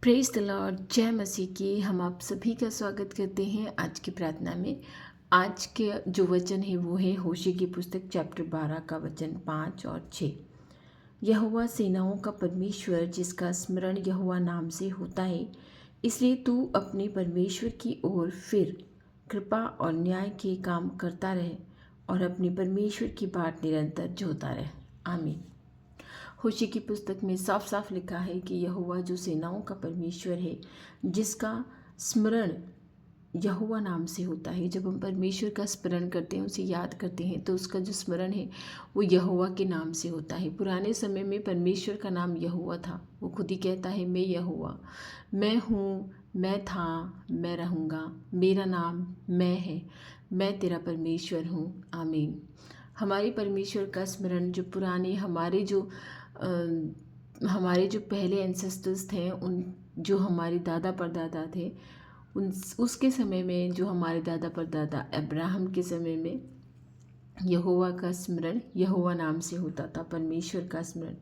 Praise the Lord. जय मसीह की। हम आप सभी का स्वागत करते हैं आज की प्रार्थना में। आज के जो वचन है वो है होशे की पुस्तक चैप्टर 12 का वचन 5 और 6। यहोवा सेनाओं का परमेश्वर, जिसका स्मरण यहोवा नाम से होता है, इसलिए तू अपने परमेश्वर की ओर फिर, कृपा और न्याय के काम करता रहे और अपने परमेश्वर की बाट निरंतर जोता रहे। आमीन। होशे की पुस्तक में साफ साफ लिखा है कि यहोवा जो सेनाओं का परमेश्वर है, जिसका स्मरण यहोवा नाम से होता है। जब हम परमेश्वर का स्मरण करते हैं, उसे याद करते हैं, तो उसका जो स्मरण है वो यहोवा के नाम से होता है। पुराने समय में परमेश्वर का नाम यहोवा था। वो खुद ही कहता है, मैं यहोवा, मैं हूँ, मैं था, मैं रहूँगा, मेरा नाम मैं है, मैं तेरा परमेश्वर हूँ। आमीन। हमारे परमेश्वर का स्मरण, जो पुराने हमारे जो पहले एंसेस्टर्स थे, उन जो हमारे दादा परदादा थे, उन उसके समय में, जो हमारे दादा परदादा अब्राहम के समय में, यहोवा का स्मरण यहोवा नाम से होता था, परमेश्वर का स्मरण।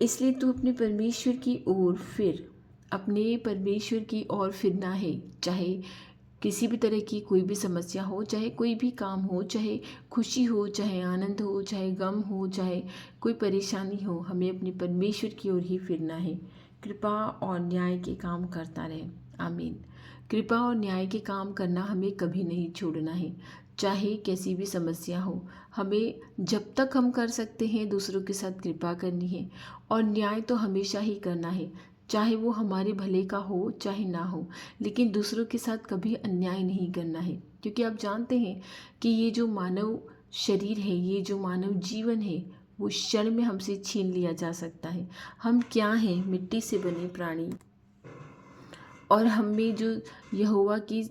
इसलिए तू अपने परमेश्वर की ओर फिर, अपने परमेश्वर की ओर फिरना है। चाहे किसी भी तरह की कोई भी समस्या हो, चाहे कोई भी काम हो, चाहे खुशी हो, चाहे आनंद हो, चाहे गम हो, चाहे कोई परेशानी हो, हमें अपने परमेश्वर की ओर ही फिरना है। कृपा और न्याय के काम करता रहे। आमीन। कृपा और न्याय के काम करना हमें कभी नहीं छोड़ना है। चाहे कैसी भी समस्या हो, हमें जब तक हम कर सकते हैं दूसरों के साथ कृपा करनी है, और न्याय तो हमेशा ही करना है। चाहे वो हमारे भले का हो चाहे ना हो, लेकिन दूसरों के साथ कभी अन्याय नहीं करना है। क्योंकि आप जानते हैं कि ये जो मानव शरीर है, ये जो मानव जीवन है, वो क्षण में हमसे छीन लिया जा सकता है। हम क्या हैं? मिट्टी से बने प्राणी। और हमें जो यहोवा की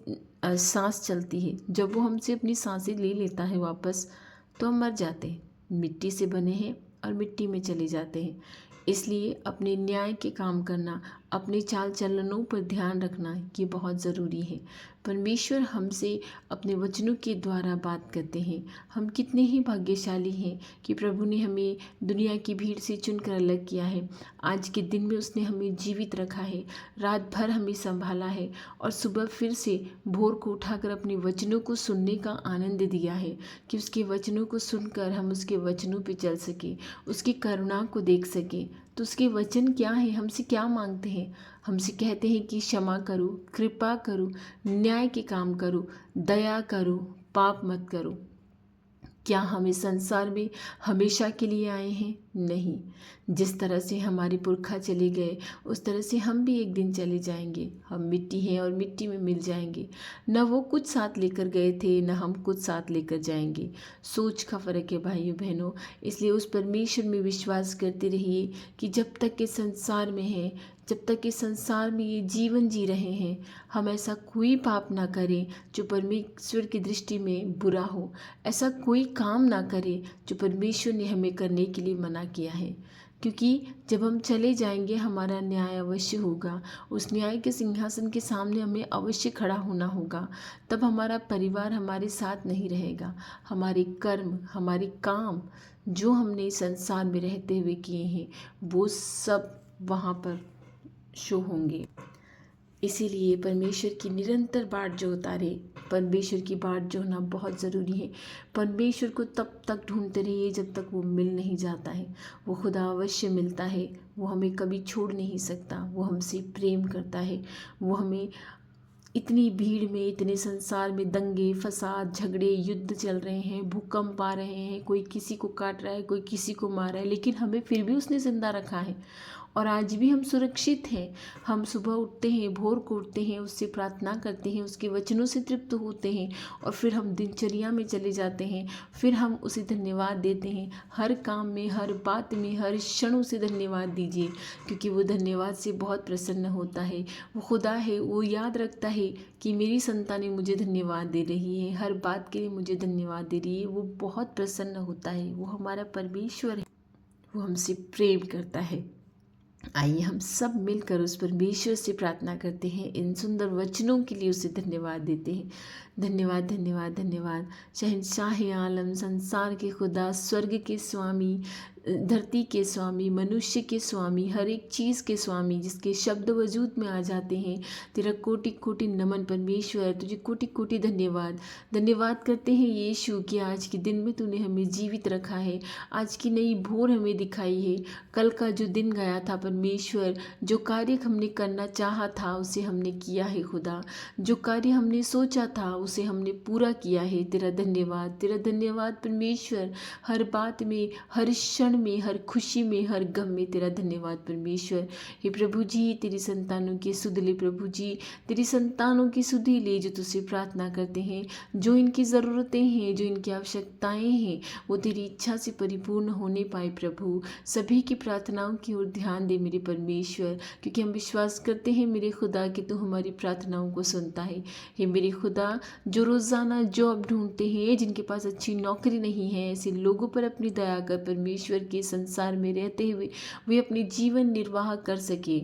सांस चलती है, जब वो हमसे अपनी सांसें ले लेता है वापस, तो हम मर जाते हैं। मिट्टी से बने हैं और मिट्टी में चले जाते हैं। इसलिए अपने न्याय के काम करना, अपने चाल चलनों पर ध्यान रखना, ये बहुत ज़रूरी है। परमेश्वर हमसे अपने वचनों के द्वारा बात करते हैं। हम कितने ही भाग्यशाली हैं कि प्रभु ने हमें दुनिया की भीड़ से चुनकर अलग किया है। आज के दिन में उसने हमें जीवित रखा है, रात भर हमें संभाला है, और सुबह फिर से भोर को उठाकर अपने वचनों को सुनने का आनंद दिया है कि उसके वचनों को सुनकर हम उसके वचनों पर चल सके, उसकी करुणा को देख सके। तो उसके वचन क्या है? हमसे क्या मांगते हैं? हमसे कहते हैं कि क्षमा करो, कृपा करो, न्याय के काम करो, दया करो, पाप मत करो। क्या हम इस संसार में हमेशा के लिए आए हैं? नहीं। जिस तरह से हमारे पुरखा चले गए, उस तरह से हम भी एक दिन चले जाएंगे। हम मिट्टी हैं और मिट्टी में मिल जाएंगे। न वो कुछ साथ लेकर गए थे, न हम कुछ साथ लेकर जाएंगे। सोच का फ़र्क है भाइयों बहनों। इसलिए उस परमेश्वर में विश्वास करते रहिए कि जब तक इस संसार में है, जब तक इस संसार में ये जीवन जी रहे हैं, हम ऐसा कोई पाप ना करें जो परमेश्वर की दृष्टि में बुरा हो। ऐसा कोई काम ना करें जो परमेश्वर ने हमें करने के लिए मना किया है। क्योंकि जब हम चले जाएंगे, हमारा न्याय अवश्य होगा। उस न्याय के सिंहासन के सामने हमें अवश्य खड़ा होना होगा। तब हमारा परिवार हमारे साथ नहीं रहेगा। हमारे कर्म, हमारे काम जो हमने संसार में रहते हुए किए हैं, वो सब वहाँ पर शो होंगे। इसीलिए परमेश्वर की निरंतर बाट जो उतारे, परमेश्वर की बाट जो होना बहुत ज़रूरी है। परमेश्वर को तब तक ढूंढते रहिए जब तक वो मिल नहीं जाता है। वो खुदा अवश्य मिलता है। वो हमें कभी छोड़ नहीं सकता। वो हमसे प्रेम करता है। वो हमें इतनी भीड़ में, इतने संसार में दंगे फसाद, झगड़े, युद्ध चल रहे हैं, भूकंप आ रहे हैं, कोई किसी को काट रहा है, कोई किसी को मार रहा है, लेकिन हमें फिर भी उसने ज़िंदा रखा है और आज भी हम सुरक्षित हैं। हम सुबह उठते हैं, भोर को उठते हैं, उससे प्रार्थना करते हैं, उसके वचनों से तृप्त होते हैं, और फिर हम दिनचर्या में चले जाते हैं। फिर हम उसे धन्यवाद देते हैं। हर काम में, हर बात में, हर क्षण उसे धन्यवाद दीजिए, क्योंकि वो धन्यवाद से बहुत प्रसन्न होता है। वो खुदा है, वो याद रखता है कि मेरी संतानें मुझे धन्यवाद दे रही है, हर बात के लिए मुझे धन्यवाद दे रही है। वो बहुत प्रसन्न होता है। वो हमारा परमेश्वर है। वो हमसे प्रेम करता है। आइए हम सब मिलकर उस परमेश्वर से प्रार्थना करते हैं, इन सुंदर वचनों के लिए उसे धन्यवाद देते हैं। धन्यवाद, धन्यवाद, धन्यवाद। शहंशाह आलम, संसार के खुदा, स्वर्ग के स्वामी, धरती के स्वामी, मनुष्य के स्वामी, हर एक चीज़ के स्वामी, जिसके शब्द वजूद में आ जाते हैं। तेरा कोटि कोटि नमन परमेश्वर, तुझे कोटि कोटि धन्यवाद। धन्यवाद करते हैं यीशु कि आज के दिन में तूने हमें जीवित रखा है, आज की नई भोर हमें दिखाई है। कल का जो दिन गया था परमेश्वर, जो कार्य हमने करना चाहा था उसे हमने किया है खुदा, जो कार्य हमने सोचा था उसे हमने पूरा किया है। तेरा धन्यवाद, तेरा धन्यवाद परमेश्वर। हर बात में, हर क्षण में, हर खुशी में, हर गम में तेरा धन्यवाद परमेश्वर। हे प्रभु जी, तेरी संतानों की सुध ले प्रभु जी, तेरी संतानों की सुधि ले जो तुझसे प्रार्थना करते हैं। जो इनकी ज़रूरतें हैं, जो इनकी आवश्यकताएं हैं, वो तेरी इच्छा से परिपूर्ण होने पाए प्रभु। सभी की प्रार्थनाओं की ओर ध्यान दे मेरे परमेश्वर, क्योंकि हम विश्वास करते हैं मेरे खुदा कि तू हमारी प्रार्थनाओं को सुनता है। हे मेरे खुदा, जो रोज़ाना जॉब ढूंढते हैं, जिनके पास अच्छी नौकरी नहीं है, ऐसे लोगों पर अपनी दया कर परमेश्वर के संसार में रहते हुए वे अपनी जीवन निर्वाह कर सके।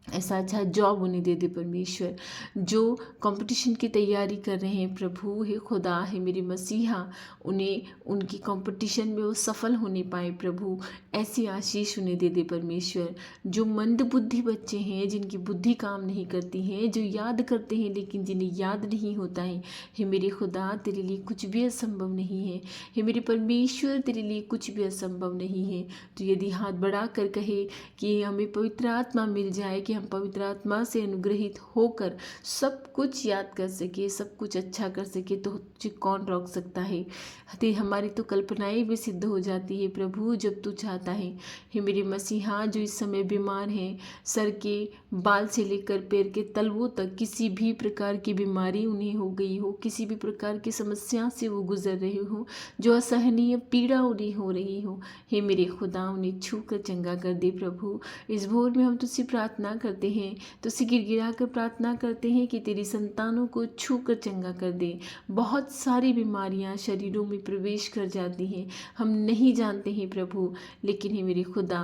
ऐसा अच्छा जॉब उन्हें दे दे परमेश्वर। जो कंपटीशन की तैयारी कर रहे हैं प्रभु, हे खुदा, हे मेरे मसीहा, उन्हें उनकी कंपटीशन में वो सफल होने पाए प्रभु। ऐसी आशीष उन्हें दे दे परमेश्वर। जो मंद बुद्धि बच्चे हैं, जिनकी बुद्धि काम नहीं करती है, जो याद करते हैं लेकिन जिन्हें याद नहीं होता है, हे मेरे खुदा, तेरे लिए कुछ भी असंभव नहीं है। हे मेरे परमेश्वर, तेरे लिए कुछ भी असंभव नहीं है। तो यदि हाथ बढ़ा कर कहे कि हमें पवित्र आत्मा मिल जाए, कि हम पवित्र आत्मा से अनुग्रहित होकर सब कुछ याद कर सके, सब कुछ अच्छा कर सके, तो तुझे कौन रोक सकता है। हमारी तो कल्पनाएं भी सिद्ध हो जाती है प्रभु जब तू चाहता है। हे मेरे मसीहा, जो इस समय बीमार हैं, सर के बाल से लेकर पैर के तलवों तक किसी भी प्रकार की बीमारी उन्हें हो गई हो, किसी भी प्रकार की समस्या से वो गुजर रहे हो, जो असहनीय पीड़ा उन्हें हो रही हो, हे मेरे खुदा, उन्हें छू कर चंगा कर दे प्रभु। इस भोर में हम तुझसे प्रार्थना करते हैं, तुझसे गिड़गिड़ा कर प्रार्थना करते हैं कि तेरी संतानों को छू कर चंगा कर दे। बहुत सारी बीमारियां शरीरों में प्रवेश कर जाती हैं, हम नहीं जानते हैं प्रभु, लेकिन हे मेरे खुदा,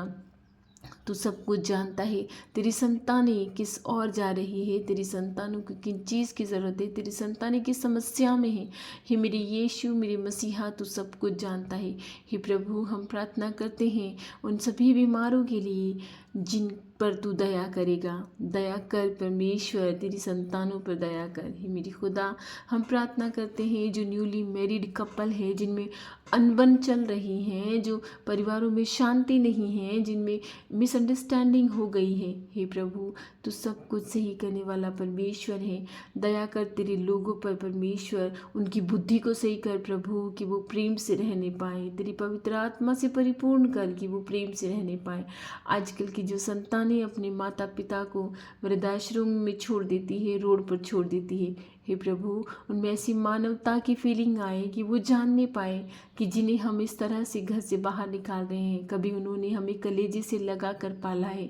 तू सब कुछ जानता है। तेरी संतानें किस ओर जा रही है, तेरी संतानों को किन चीज़ की ज़रूरत है, तेरी संतानें किस समस्या में है, हे मेरे यीशु, मेरे मसीहा, तू सब कुछ जानता है। हे प्रभु, हम प्रार्थना करते हैं उन सभी बीमारों के लिए जिन पर तू दया करेगा। दया कर परमेश्वर, तेरी संतानों पर दया कर। हे मेरी खुदा, हम प्रार्थना करते हैं जो न्यूली मैरिड कपल है, जिनमें अनबन चल रही हैं, जो परिवारों में शांति नहीं है, जिनमें मिसअंडरस्टैंडिंग हो गई है, हे प्रभु, तू सब कुछ सही करने वाला परमेश्वर है। दया कर तेरे लोगों पर परमेश्वर, उनकी बुद्धि को सही कर प्रभु, कि वो प्रेम से रहने पाए। तेरी पवित्र आत्मा से परिपूर्ण कर कि वो प्रेम से रहने पाए। आजकल की जो संतानें अपने माता पिता को वृद्धाश्रम में छोड़ देती है, रोड पर छोड़ देती है, हे प्रभु, उनमें ऐसी मानवता की फीलिंग आए कि वो जानने पाए कि जिन्हें हम इस तरह से घर से बाहर निकाल रहे हैं, कभी उन्होंने हमें कलेजे से लगा कर पाला है।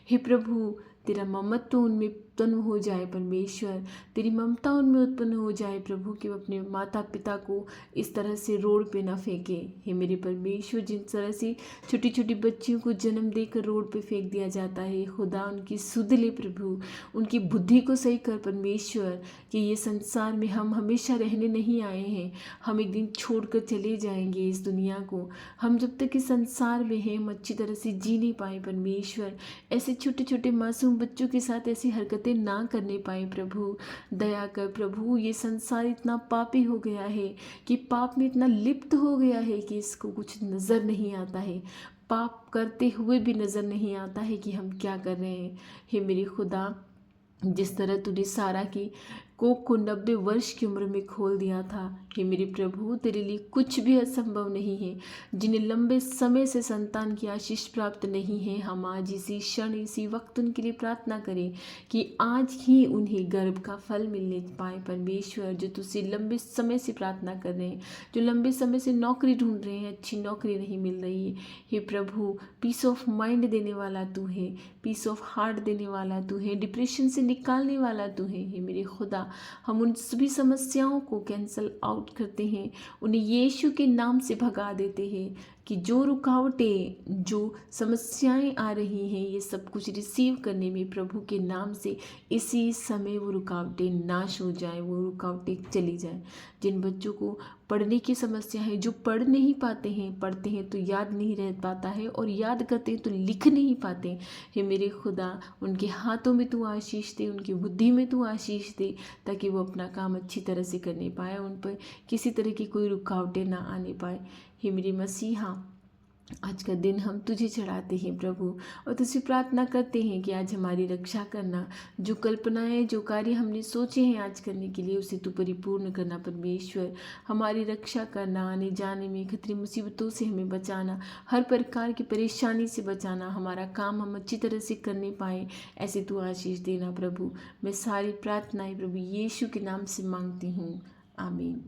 हे प्रभु, तेरा ममत्व उनमें उत्पन्न हो जाए परमेश्वर, तेरी ममता उनमें उत्पन्न हो जाए प्रभु, कि वो अपने माता पिता को इस तरह से रोड पे ना फेंके। हे मेरे परमेश्वर, जिन तरह से छोटी छोटी बच्चियों को जन्म देकर रोड पे फेंक दिया जाता है, खुदा उनकी सुध ले प्रभु, उनकी बुद्धि को सही कर परमेश्वर, कि ये संसार में हम हमेशा रहने नहीं आए हैं, हम एक दिन छोड़ कर चले जाएंगे इस दुनिया को। हम जब तक इस संसार में हैं, हम अच्छी तरह से जी नहीं पाए परमेश्वर। ऐसे छोटे छोटे मासूम बच्चों के साथ ऐसी हरकतें ना करने पाए प्रभु। दया कर प्रभु, ये संसार इतना पापी हो गया है कि पाप में इतना लिप्त हो गया है कि इसको कुछ नज़र नहीं आता है, पाप करते हुए भी नज़र नहीं आता है कि हम क्या कर रहे हैं। हे मेरे खुदा, जिस तरह तूने सारा की कोख को 90 वर्ष की उम्र में खोल दिया था, हे मेरे प्रभु, तेरे लिए कुछ भी असंभव नहीं है। जिन्हें लंबे समय से संतान की आशीष प्राप्त नहीं है, हम आज इसी क्षण इसी वक्त उनके लिए प्रार्थना करें कि आज ही उन्हें गर्भ का फल मिलने पाए परमेश्वर। जो तुझसे लंबे समय से प्रार्थना कर रहे हैं, जो लंबे समय से नौकरी ढूंढ रहे हैं, अच्छी नौकरी नहीं मिल रही है, हे प्रभु, पीस ऑफ माइंड देने वाला तू है, पीस ऑफ हार्ट देने वाला तू है, डिप्रेशन से निकालने वाला तू है। हे मेरे खुदा, हम उन सभी समस्याओं को कैंसल आउट करते हैं, उन्हें यीशु के नाम से भगा देते हैं। कि जो रुकावटें, जो समस्याएं आ रही हैं, ये सब कुछ रिसीव करने में प्रभु के नाम से इसी समय वो रुकावटें नाश हो जाए, वो रुकावटें चली जाए। जिन बच्चों को पढ़ने की समस्या है, जो पढ़ नहीं पाते हैं, पढ़ते हैं तो याद नहीं रह पाता है, और याद करते हैं तो लिख नहीं पाते, हे मेरे खुदा उनके हाथों में तू आशीष दे, उनकी बुद्धि में तू आशीष दे, ताकि वो अपना काम अच्छी तरह से करने पाए, उन पर किसी तरह की कोई रुकावटें ना आने पाए। हे मेरे मसीहा, आज का दिन हम तुझे चढ़ाते हैं प्रभु, और तुझसे प्रार्थना करते हैं कि आज हमारी रक्षा करना। जो कल्पनाएं, जो कार्य हमने सोचे हैं आज करने के लिए, उसे तू परिपूर्ण करना परमेश्वर। हमारी रक्षा करना, आने जाने में खतरे मुसीबतों से हमें बचाना, हर प्रकार की परेशानी से बचाना, हमारा काम हम अच्छी तरह से करने पाएँ, ऐसे तू आशीष देना प्रभु। मैं सारी प्रार्थनाएं प्रभु यीशु के नाम से मांगती हूँ, आमीन।